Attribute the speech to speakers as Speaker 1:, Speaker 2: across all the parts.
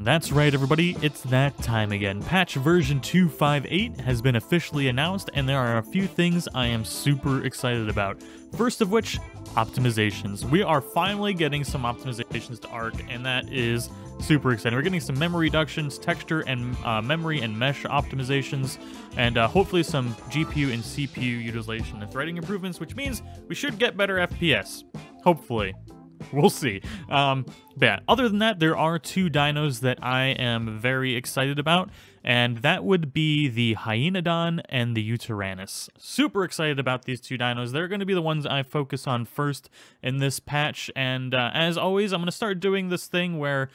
Speaker 1: That's right, everybody, it's that time again. Patch version 258 has been officially announced, and there are a few things I am super excited about. First of which, optimizations. We are finally getting some optimizations to Ark, and that is super exciting. We're getting some memory reductions, texture and memory and mesh optimizations, and hopefully some GPU and CPU utilization and threading improvements, which means we should get better FPS. Hopefully. We'll see. But yeah, other than that, there are two dinos that I am very excited about, and that would be the Hyenodon and the Yutrannus. Super excited about these two dinos. They're going to be the ones I focus on first in this patch, and as always, I'm going to start doing this thing where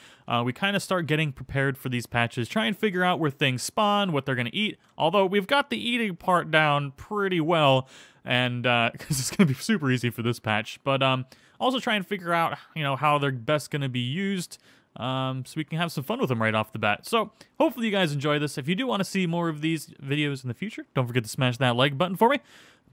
Speaker 1: we kind of start getting prepared for these patches, try and figure out where things spawn, what they're going to eat, although we've got the eating part down pretty well, and because it's going to be super easy for this patch, but also try and figure out, how they're best going to be used, so we can have some fun with them right off the bat. So, hopefully you guys enjoy this. If you do want to see more of these videos in the future, don't forget to smash that like button for me.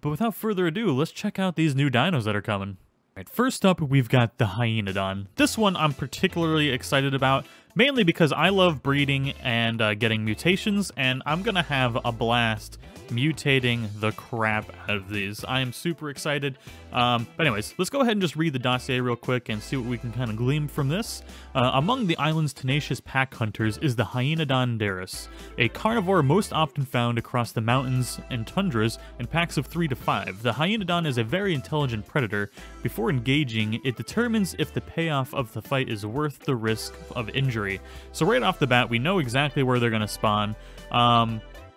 Speaker 1: But without further ado, let's check out these new dinos that are coming. Alright, first up, we've got the Hyenodon. This one I'm particularly excited about, mainly because I love breeding and getting mutations, and I'm going to have a blast mutating the crap out of these. I am super excited. But anyways, let's go ahead and just read the dossier real quick and see what we can kind of glean from this. Among the island's tenacious pack hunters is the Hyenodon anus, a carnivore most often found across the mountains and tundras in packs of 3 to 5. The Hyenodon is a very intelligent predator. Before engaging, it determines if the payoff of the fight is worth the risk of injury. So right off the bat, we know exactly where they're going to spawn.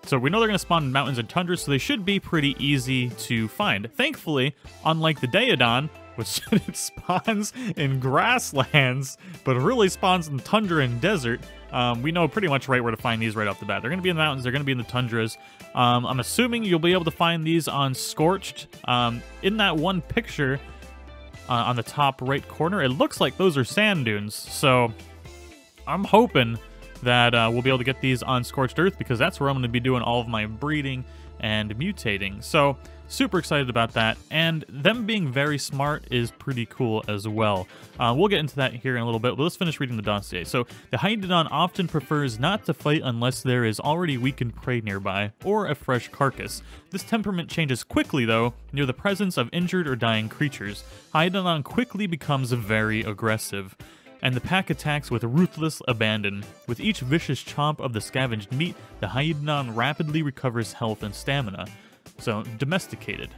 Speaker 1: So we know they're going to spawn in mountains and tundras, so they should be pretty easy to find. Thankfully, unlike the Daeodon, which it spawns in grasslands, but really spawns in tundra and desert, we know pretty much right where to find these right off the bat. They're going to be in the mountains, they're going to be in the tundras. I'm assuming you'll be able to find these on Scorched. In that one picture on the top right corner, it looks like those are sand dunes, so I'm hoping that we'll be able to get these on Scorched Earth, because that's where I'm going to be doing all of my breeding and mutating. So, super excited about that, and them being very smart is pretty cool as well. We'll get into that here in a little bit, but let's finish reading the dossier. So, the Hyenodon often prefers not to fight unless there is already weakened prey nearby, or a fresh carcass. This temperament changes quickly, though, near the presence of injured or dying creatures. Hyenodon quickly becomes very aggressive, and the pack attacks with ruthless abandon. With each vicious chomp of the scavenged meat, the Hyenodon rapidly recovers health and stamina. So, domesticated.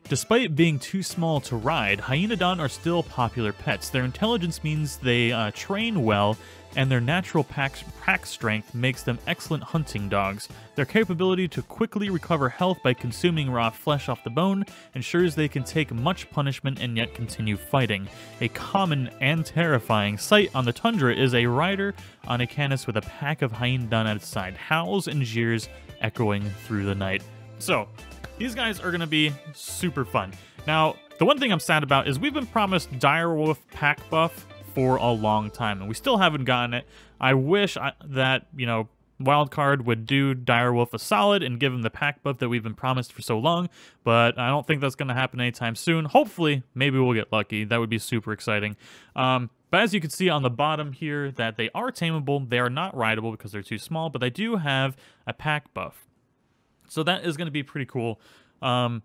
Speaker 1: Despite being too small to ride, Hyenodon are still popular pets. Their intelligence means they train well, and their natural pack strength makes them excellent hunting dogs. Their capability to quickly recover health by consuming raw flesh off the bone ensures they can take much punishment and yet continue fighting. A common and terrifying sight on the tundra is a rider on a canis with a pack of Hyenodon at its side, howls and jeers echoing through the night. So, these guys are going to be super fun. Now, the one thing I'm sad about is we've been promised Direwolf pack buff for a long time, and we still haven't gotten it. I wish that, Wildcard would do Direwolf a solid and give him the pack buff that we've been promised for so long, but I don't think that's going to happen anytime soon. Hopefully, maybe we'll get lucky. That would be super exciting. But as you can see on the bottom here, that they are tameable. They are not rideable because they're too small, but they do have a pack buff. So that is going to be pretty cool. Now,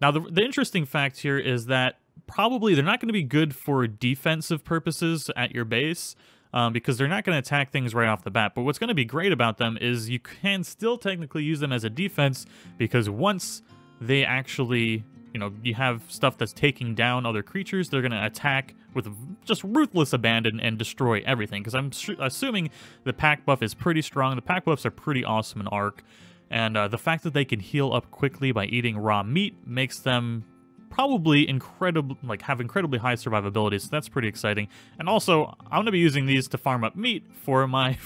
Speaker 1: the interesting fact here is that probably they're not going to be good for defensive purposes at your base, because they're not going to attack things right off the bat. But what's going to be great about them is you can still technically use them as a defense, because once they actually, you have stuff that's taking down other creatures, they're going to attack with just ruthless abandon and destroy everything. Because I'm assuming the pack buff is pretty strong. The pack buffs are pretty awesome in Ark. And the fact that they can heal up quickly by eating raw meat makes them probably have incredibly high survivability, so that's pretty exciting. And also, I'm going to be using these to farm up meat for my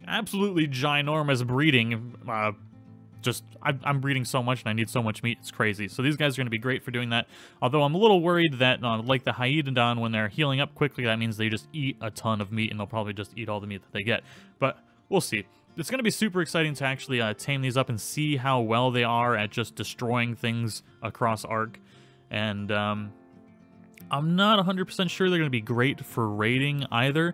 Speaker 1: absolutely ginormous breeding. I'm breeding so much and I need so much meat, it's crazy. So these guys are going to be great for doing that. Although I'm a little worried that, like the Hyenodon, when they're healing up quickly, that means they just eat a ton of meat and they'll probably just eat all the meat that they get. But we'll see. It's going to be super exciting to actually tame these up and see how well they are at just destroying things across Ark. And I'm not 100% sure they're going to be great for raiding either.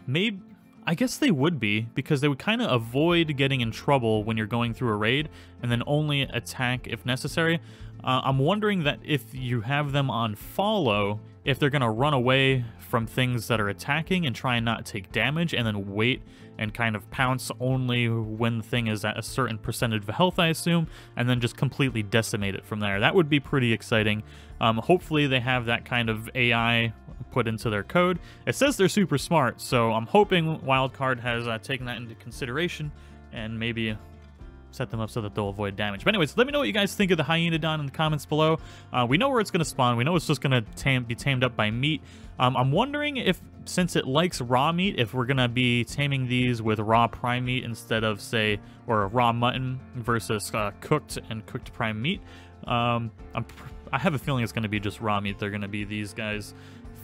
Speaker 1: Maybe I guess they would be, because they would kind of avoid getting in trouble when you're going through a raid, and then only attack if necessary. I'm wondering that if you have them on follow, if they're going to run away from things that are attacking and try and not take damage, and then wait and kind of pounce only when the thing is at a certain percentage of health, I assume, and then just completely decimate it from there. That would be pretty exciting. Hopefully they have that kind of AI put into their code. It says they're super smart, so I'm hoping Wildcard has taken that into consideration and maybe set them up so that they'll avoid damage. But anyways, let me know what you guys think of the Hyenodon in the comments below. We know where it's going to spawn. We know it's just going to be tamed up by meat. I'm wondering if, since it likes raw meat, if we're going to be taming these with raw prime meat instead of, say, or raw mutton versus cooked and cooked prime meat. I have a feeling it's going to be just raw meat. They're going to be these guys'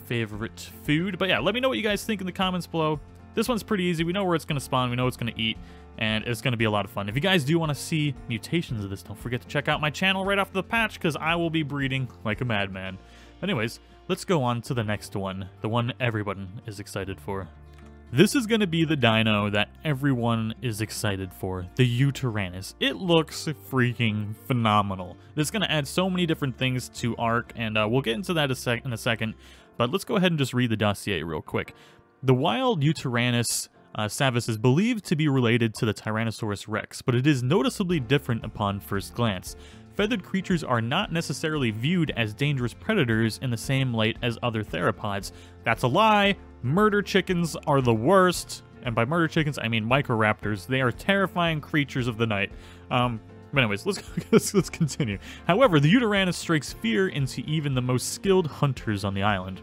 Speaker 1: favorite food. But yeah, let me know what you guys think in the comments below. This one's pretty easy. We know where it's going to spawn. We know what it's going to eat. And it's going to be a lot of fun. If you guys do want to see mutations of this, don't forget to check out my channel right after the patch, because I will be breeding like a madman. Anyways, let's go on to the next one, the one everyone is excited for. This is going to be the dino that everyone is excited for, the Yutrannus. It looks freaking phenomenal. This is going to add so many different things to Ark, and we'll get into that in a second. But let's go ahead and just read the dossier real quick. The wild Yutrannus Savis is believed to be related to the Tyrannosaurus rex, but it is noticeably different upon first glance. Feathered creatures are not necessarily viewed as dangerous predators in the same light as other theropods. That's a lie. Murder chickens are the worst. And by murder chickens, I mean microraptors. They are terrifying creatures of the night. But anyways, let's continue. However, the Yutrannus strikes fear into even the most skilled hunters on the island.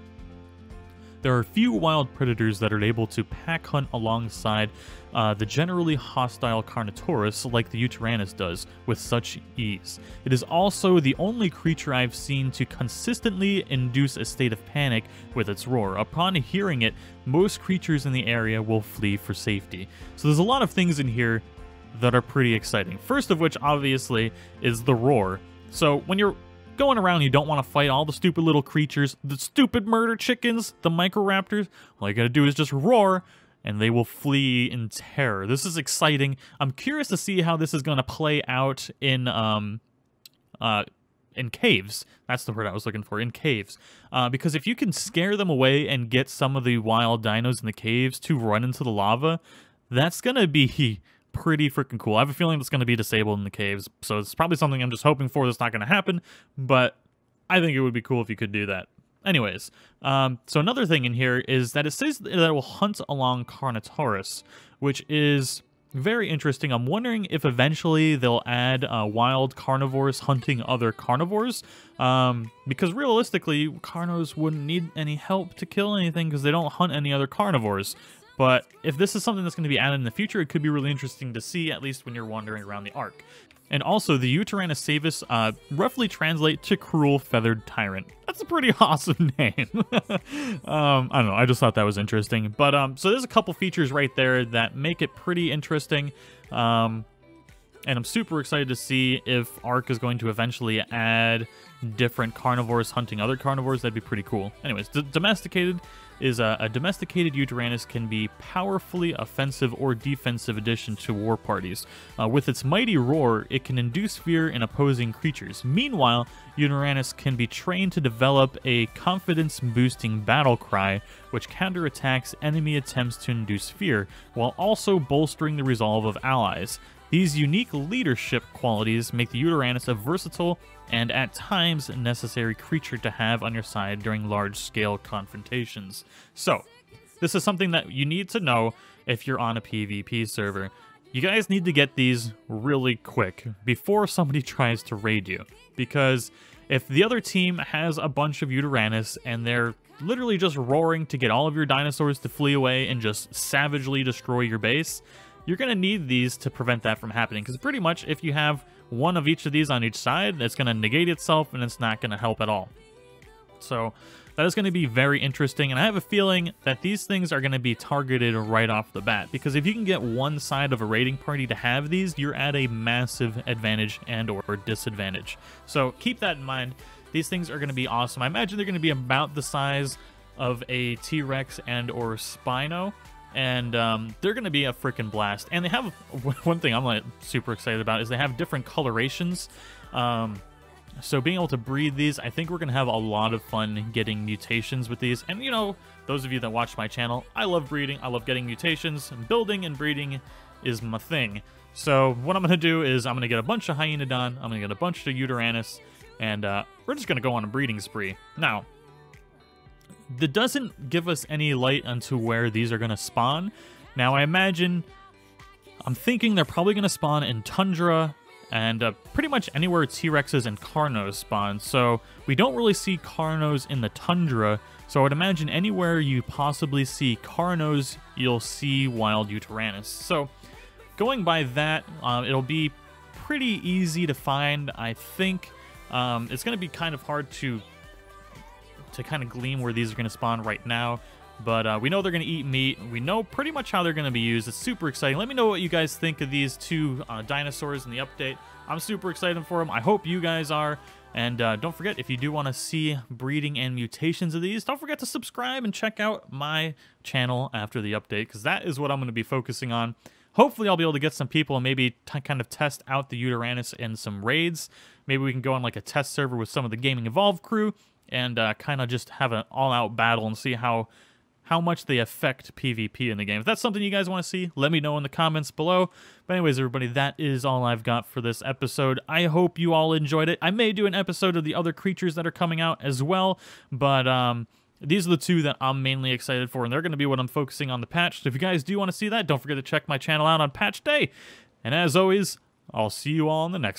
Speaker 1: There are few wild predators that are able to pack hunt alongside the generally hostile Carnotaurus like the Yutrannus does with such ease. It is also the only creature I've seen to consistently induce a state of panic with its roar. Upon hearing it, most creatures in the area will flee for safety. So there's a lot of things in here that are pretty exciting. First of which, obviously, is the roar. So when you're going around, you don't want to fight all the stupid little creatures, the stupid murder chickens, the microraptors. All you gotta do is just roar, and they will flee in terror. This is exciting. I'm curious to see how this is going to play out in caves. That's the word I was looking for, in caves. Because if you can scare them away and get some of the wild dinos in the caves to run into the lava, that's gonna be pretty freaking cool. I have a feeling it's going to be disabled in the caves, so it's probably something I'm just hoping for that's not going to happen, but I think it would be cool if you could do that. Anyways, so another thing in here is that it says that it will hunt along Carnotaurus, which is very interesting. I'm wondering if eventually they'll add wild carnivores hunting other carnivores, because realistically, carnos wouldn't need any help to kill anything because they don't hunt any other carnivores. But if this is something that's going to be added in the future, it could be really interesting to see, at least when you're wandering around the Ark. And also, the Yutrannus Savis roughly translate to Cruel Feathered Tyrant. That's a pretty awesome name. I don't know, I just thought that was interesting. But, so there's a couple features right there that make it pretty interesting. And I'm super excited to see if Ark is going to eventually add different carnivores hunting other carnivores. That'd be pretty cool. Anyways, domesticated is a domesticated Yutrannus can be powerfully offensive or defensive addition to war parties. With its mighty roar, it can induce fear in opposing creatures. Meanwhile, Yutrannus can be trained to develop a confidence-boosting battle cry, which counterattacks enemy attempts to induce fear, while also bolstering the resolve of allies. These unique leadership qualities make the Yutrannus a versatile and at times necessary creature to have on your side during large-scale confrontations. So, this is something that you need to know if you're on a PvP server. You guys need to get these really quick before somebody tries to raid you, because if the other team has a bunch of Yutrannus and they're literally just roaring to get all of your dinosaurs to flee away and just savagely destroy your base, you're going to need these to prevent that from happening, because pretty much if you have one of each of these on each side, it's going to negate itself and it's not going to help at all. So that is going to be very interesting, and I have a feeling that these things are going to be targeted right off the bat, because if you can get one side of a raiding party to have these, you're at a massive advantage and or disadvantage. So keep that in mind. These things are going to be awesome. I imagine they're going to be about the size of a T-Rex and or Spino. and they're going to be a freaking blast. And they have one thing I'm like super excited about is they have different colorations. So being able to breed these, I think we're going to have a lot of fun getting mutations with these. And, you know, those of you that watch my channel, I love breeding. I love getting mutations. And building and breeding is my thing. So what I'm going to do is I'm going to get a bunch of Hyenodon. I'm going to get a bunch of Yutrannus. And we're just going to go on a breeding spree. Now, that doesn't give us any light onto where these are going to spawn. Now, I'm thinking they're probably going to spawn in Tundra, and pretty much anywhere T-Rexes and Carnos spawn. So we don't really see Carnos in the Tundra, so I would imagine anywhere you possibly see Carnos, you'll see wild Yutrannus. So going by that, it'll be pretty easy to find, I think. It's going to be kind of hard to kind of glean where these are going to spawn right now. But we know they're going to eat meat. We know pretty much how they're going to be used. It's super exciting. Let me know what you guys think of these two dinosaurs in the update. I'm super excited for them. I hope you guys are. And don't forget, if you do want to see breeding and mutations of these, don't forget to subscribe and check out my channel after the update, because that is what I'm going to be focusing on. Hopefully, I'll be able to get some people and maybe kind of test out the Yutrannus in some raids. Maybe we can go on like a test server with some of the Gaming Evolved crew and kind of just have an all-out battle and see how much they affect PvP in the game. If that's something you guys want to see, let me know in the comments below. But anyways, everybody, that is all I've got for this episode. I hope you all enjoyed it. I may do an episode of the other creatures that are coming out as well, but these are the two that I'm mainly excited for, and they're going to be what I'm focusing on the patch. So if you guys do want to see that, don't forget to check my channel out on patch day. And as always, I'll see you all in the next